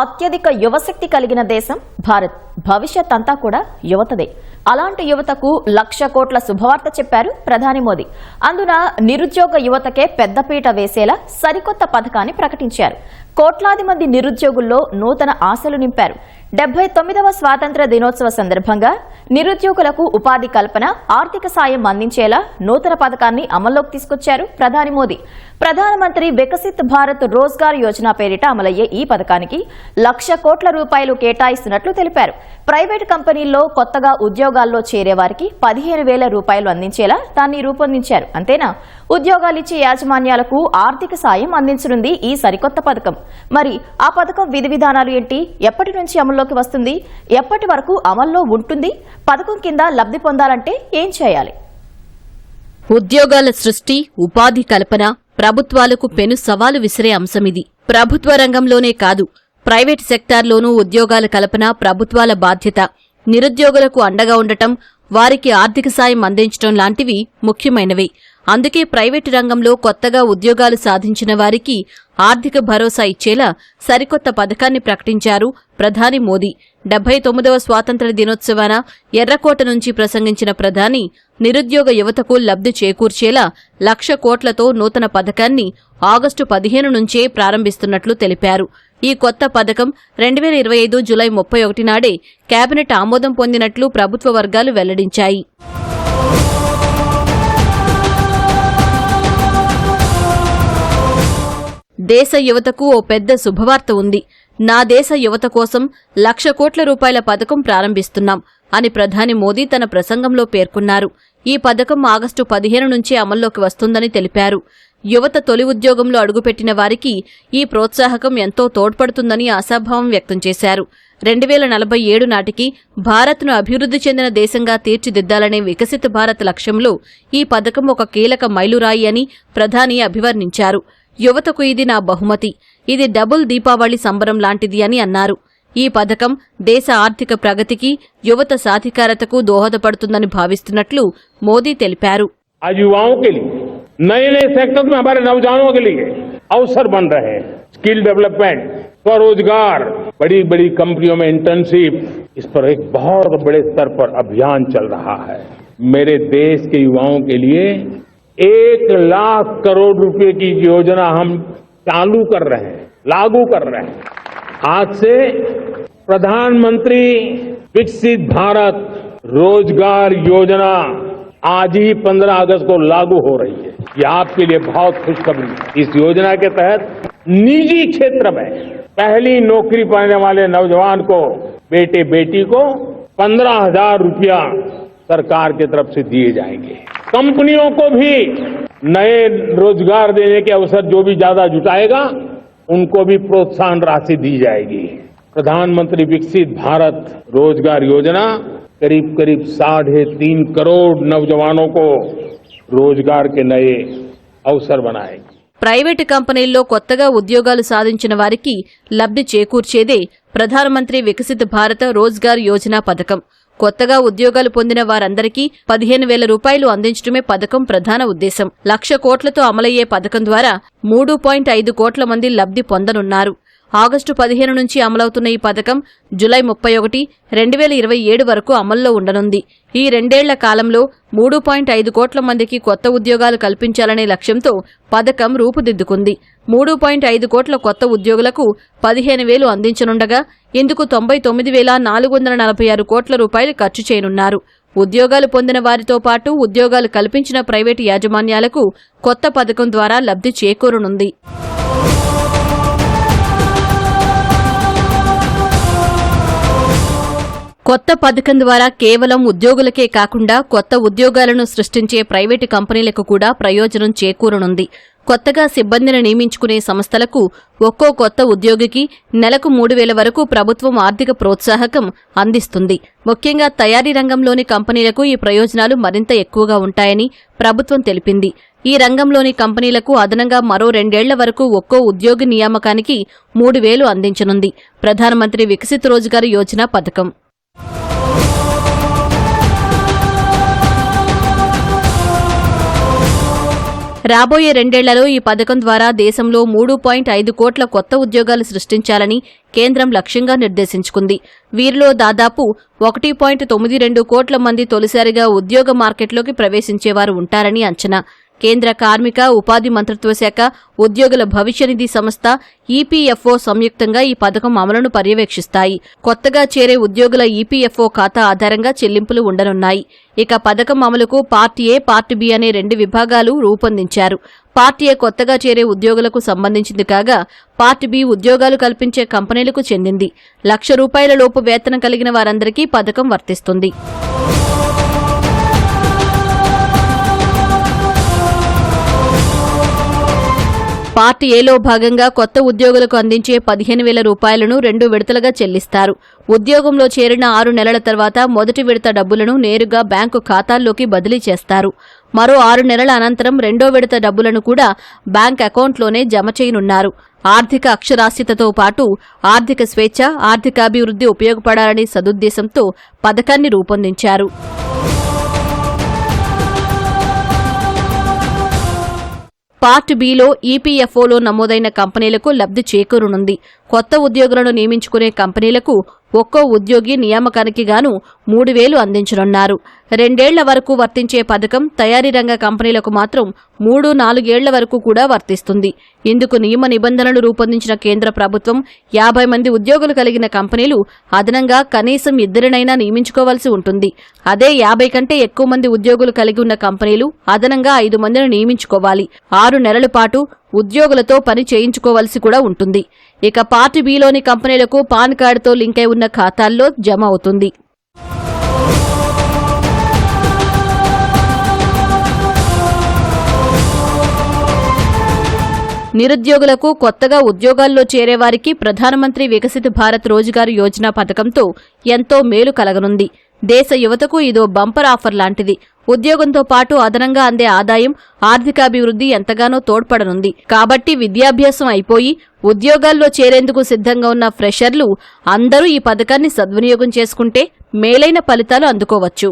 అత్యధిక యువశక్తి కలిగిన దేశం భారత్. భవిష్యత్ అంతా కూడా యువతదే. అలాంటి యువతకు 1,00,000 కోట్ల శుభవార్త చెప్పారు ప్రధాని మోదీ. అందున నిరుద్యోగ యువతకే పెద్దపీట వేసేలా సరికొత్త పథకాన్ని ప్రకటించారు. కోట్లాది మంది నిరుద్యోగుల్లో నూతన ఆశలు నింపారు. 79వ స్వాతంత్ర్య దినోత్సవ సందర్భంగా నిరుద్యోగులకు ఉపాధి కల్పన, ఆర్థిక సాయం అందించేలా నూతన పథకాన్ని అమల్లోకి తీసుకొచ్చారు ప్రధాని మోదీ. ప్రధానమంత్రి వికసిత్ భారత్ రోజ్గార్ యోజన పేరిట అమలయ్యే ఈ పథకానికి 1,00,000 కోట్ల రూపాయలు కేటాయిస్తున్నట్లు తెలిపారు. ప్రైవేటు కంపెనీల్లో కొత్తగా ఉద్యోగాల్లో చేరే వారికి 15,000 రూపాయలు అందించేలా దాన్ని రూపొందించారు. అంతేనా, ఉద్యోగాలిచ్చే యాజమాన్యాలకు ఆర్థిక సాయం అందించనుంది ఈ సరికొత్త పథకం. మరి ఆ పథకం విధి విధానాలు ఏంటి? ఎప్పటి నుంచి అమల్లోకి వస్తుంది? ఎప్పటి వరకు అమల్లో ఉంటుంది? పథకం కింద లబ్ధి పొందాలంటే ఏం చేయాలి? ఉద్యోగాల సృష్టి, ఉపాధి కల్పన ప్రభుత్వాలకు పెను సవాలు విసిరే అంశమిది. ప్రభుత్వ రంగంలోనే కాదు, ప్రైవేట్ సెక్టార్లోనూ ఉద్యోగాల కల్పన ప్రభుత్వాల బాధ్యత. నిరుద్యోగులకు అండగా ఉండటం, వారికి ఆర్థిక సాయం అందించడం లాంటివి ముఖ్యమైనవే. అందుకే ప్రైవేటు రంగంలో కొత్తగా ఉద్యోగాలు సాధించిన వారికి ఆర్థిక భరోసా ఇచ్చేలా సరికొత్త పథకాన్ని ప్రకటించారు ప్రధాని మోదీ. 79వ స్వాతంత్ర్య దినోత్సవాన ఎర్రకోట నుంచి ప్రసంగించిన ప్రధాని నిరుద్యోగ యువతకు లబ్ధి చేకూర్చేలా 1,00,000 కోట్లతో నూతన పథకాన్ని ఆగస్టు 15 నుంచే ప్రారంభిస్తున్నట్లు తెలిపారు. ఈ కొత్త పథకం 2025 జులై 31 నాడే కేబినెట్ ఆమోదం పొందినట్లు ప్రభుత్వ వర్గాలు వెల్లడించాయి. దేశ యువతకు ఓ పెద్ద శుభవార్త ఉంది. నా దేశ యువత కోసం 1,00,000 కోట్ల రూపాయల పథకం ప్రారంభిస్తున్నాం అని ప్రధాని మోదీ తన ప్రసంగంలో పేర్కొన్నారు. ఈ పథకం ఆగస్టు 15 నుంచి అమల్లోకి వస్తుందని తెలిపారు. యువత తొలి ఉద్యోగంలో అడుగుపెట్టిన వారికి ఈ ప్రోత్సాహకం ఎంతో తోడ్పడుతుందని ఆశాభావం వ్యక్తం చేశారు. 2047 నాటికి భారత్ను అభివృద్ధి చెందిన దేశంగా తీర్చిదిద్దాలనే వికసిత భారత్ లక్ష్యంలో ఈ పథకం ఒక కీలక మైలురాయి అని ప్రధాని అభివర్ణించారు. యువతకు ఇది నా బహుమతి, ఇది డబుల్ దీపావళి సంబరం లాంటిది అని అన్నారు. ఈ పథకం దేశ ఆర్థిక ప్రగతికి, యువత సాధికారతకు దోహదపడుతుందని భావిస్తున్నట్లు మోదీ తెలిపారు. आज युवाओं के लिए नए नए सेक्टर में हमारे नौजवानों के लिए अवसर बन रहे हैं. स्किल डेवलपमेंट, स्वरोजगार, बड़ी बड़ी कंपनियों में इंटर्नशिप, इस पर एक बहुत बड़े स्तर पर अभियान चल रहा है. मेरे देश के युवाओं के लिए 1,00,000 करोड़ रुपए की योजना हम चालू कर रहे हैं, लागू कर रहे हैं. आज से प्रधानमंत्री विकसित भारत रोजगार योजना आज ही 15 अगस्त को लागू हो रही है. ये आपके लिए बहुत खुशखबरी है. इस योजना के तहत निजी क्षेत्र में पहली नौकरी पाने वाले नौजवान को, बेटे बेटी को 15,000 रुपया सरकार की तरफ से दिए जाएंगे. कंपनियों को भी नए रोजगार देने के अवसर जो भी ज्यादा जुटाएगा उनको भी प्रोत्साहन राशि दी जाएगी. प्रधानमंत्री विकसित भारत रोजगार योजना करीब 3.5 करोड़ नौजवानों को रोजगार के नए अवसर बनाएगी. ప్రైవేటు కంపెనీల్లో కొత్తగా ఉద్యోగాలు సాధించిన వారికి లబ్ధి చేకూర్చేదే ప్రధానమంత్రి వికసిత్ భారత రోజ్గార్ యోజన పథకం. కొత్తగా ఉద్యోగాలు పొందిన వారందరికీ 15,000 రూపాయలు అందించడమే పథకం ప్రధాన ఉద్దేశం. 1,00,000 కోట్లతో అమలయ్యే పథకం ద్వారా 3.5 కోట్ల మంది లబ్ధి పొందనున్నారు. ఆగస్టు 15 నుంచి అమలవుతున్న ఈ పథకం జులై 31, 2027 వరకు అమల్లో ఉండనుంది. ఈ 2 ఏళ్ల కాలంలో 3.5 కోట్ల మందికి కొత్త ఉద్యోగాలు కల్పించాలనే లక్ష్యంతో పథకం రూపుదిద్దుకుంది. 3.5 కోట్ల కొత్త ఉద్యోగులకు 15,000 అందించనుండగా ఇందుకు 99,446 కోట్ల రూపాయలు ఖర్చు చేయనున్నారు. ఉద్యోగాలు పొందిన వారితో పాటు ఉద్యోగాలు కల్పించిన ప్రైవేటు యాజమాన్యాలకు కొత్త పథకం ద్వారా లబ్ధి చేకూరనుంది. కొత్త పథకం ద్వారా కేవలం ఉద్యోగులకే కాకుండా కొత్త ఉద్యోగాలను సృష్టించే ప్రైవేటు కంపెనీలకు కూడా ప్రయోజనం చేకూరనుంది. కొత్తగా సిబ్బందిని నియమించుకునే సంస్థలకు ఒక్కో కొత్త ఉద్యోగికి నెలకు 3,000 వరకు ప్రభుత్వం ఆర్థిక ప్రోత్సాహకం అందిస్తుంది. ముఖ్యంగా తయారీ రంగంలోని కంపెనీలకు ఈ ప్రయోజనాలు మరింత ఎక్కువగా ఉంటాయని ప్రభుత్వం తెలిపింది. ఈ రంగంలోని కంపెనీలకు అదనంగా మరో 2 ఏళ్ల వరకు ఒక్కో ఉద్యోగి నియామకానికి 3,000 అందించనుంది ప్రధానమంత్రి వికసిత్ రోజ్గార్ యోజన పథకం. రాబోయే 2 ఏళ్లలో ఈ పథకం ద్వారా దేశంలో 3.5 కోట్ల కొత్త ఉద్యోగాలు సృష్టించాలని కేంద్రం లక్ష్యంగా నిర్దేశించుకుంది. వీరిలో దాదాపు 1.92 కోట్ల మంది తొలిసారిగా ఉద్యోగ మార్కెట్లోకి ప్రవేశించేవారు ఉంటారని అంచనా. కేంద్ర కార్మిక ఉపాధి మంత్రిత్వ శాఖ, ఉద్యోగుల భవిష్య నిధి సంస్థ, ఈపీఎఫ్ఓ సంయుక్తంగా ఈ పథకం అమలును పర్యవేక్షిస్తాయి. కొత్తగా చేరే ఉద్యోగుల ఈపీఎఫ్ఓ ఖాతా ఆధారంగా చెల్లింపులు ఉండనున్నాయి. ఇక పథకం అమలుకు పార్ట్ ఏ, పార్ట్ బి అనే 2 విభాగాలు రూపొందించారు. పార్ట్ ఏ కొత్తగా చేరే ఉద్యోగులకు సంబంధించింది కాగా, పార్ట్ బి ఉద్యోగాలు కల్పించే కంపెనీలకు చెందింది. ₹1,00,000 లోపు వేతనం కలిగిన వారందరికీ పథకం వర్తిస్తుంది. పార్ట్ ఏలో భాగంగా కొత్త ఉద్యోగులకు అందించే ₹15,000ను 2 విడతలుగా చెల్లిస్తారు. ఉద్యోగంలో చేరిన 6 నెలల తర్వాత మొదటి విడత డబ్బులను నేరుగా బ్యాంకు ఖాతాల్లోకి బదిలీ చేస్తారు. మరో 6 నెలల అనంతరం రెండో విడత డబ్బులను కూడా బ్యాంక్ అకౌంట్లోనే జమ చేయనున్నారు. ఆర్థిక అక్షరాస్యతతో పాటు ఆర్థిక స్వేచ్ఛ, ఆర్థికాభివృద్ధి ఉపయోగపడాలనే సదుద్దేశంతో పథకాన్ని రూపొందించారు. పార్ట్ బిలో ఈపీఎఫ్ఓలో నమోదైన కంపెనీలకు లబ్ధి చేకూరనుంది. కొత్త ఉద్యోగులను నియమించుకునే కంపెనీలకు ఒక్కో ఉద్యోగి నియామకానికి గాను 3,000 అందించనున్నారు. 2 ఏళ్ల వరకు వర్తించే పథకం తయారీ రంగ కంపెనీలకు మాత్రం 3-4 ఏళ్ల వరకు కూడా వర్తిస్తుంది. ఇందుకు నియమ నిబంధనలు రూపొందించిన కేంద్ర ప్రభుత్వం 50 మంది ఉద్యోగులు కలిగిన కంపెనీలు అదనంగా కనీసం 2 నియమించుకోవాల్సి ఉంటుంది. అదే 50 కంటే ఎక్కువ మంది ఉద్యోగులు కలిగి ఉన్న కంపెనీలు అదనంగా 5 మందిని నియమించుకోవాలి. 6 నెలల పాటు ఉద్యోగులతో పని చేయించుకోవాల్సి కూడా ఉంటుంది. ఇక పార్ట్ బిలోని కంపెనీలకు పాన్ కార్డుతో లింక్ అయి ఉన్న ఖాతాల్లో జమ అవుతుంది. నిరుద్యోగులకు, కొత్తగా ఉద్యోగాల్లో చేరేవారికి ప్రధానమంత్రి వికసిత్ భారత్ రోజ్గార్ యోజన పథకంతో ఎంతో మేలు కలగనుంది. దేశ యువతకు ఇదో బంపర్ ఆఫర్ లాంటిది. ఉద్యోగంతో పాటు అదనంగా అందే ఆదాయం ఆర్థికాభివృద్ధి ఎంతగానో తోడ్పడనుంది. కాబట్టి విద్యాభ్యాసం అయిపోయి ఉద్యోగాల్లో చేరేందుకు సిద్ధంగా ఉన్న ఫ్రెషర్లు అందరూ ఈ పథకాన్ని సద్వినియోగం చేసుకుంటే మేలైన ఫలితాలు అందుకోవచ్చు.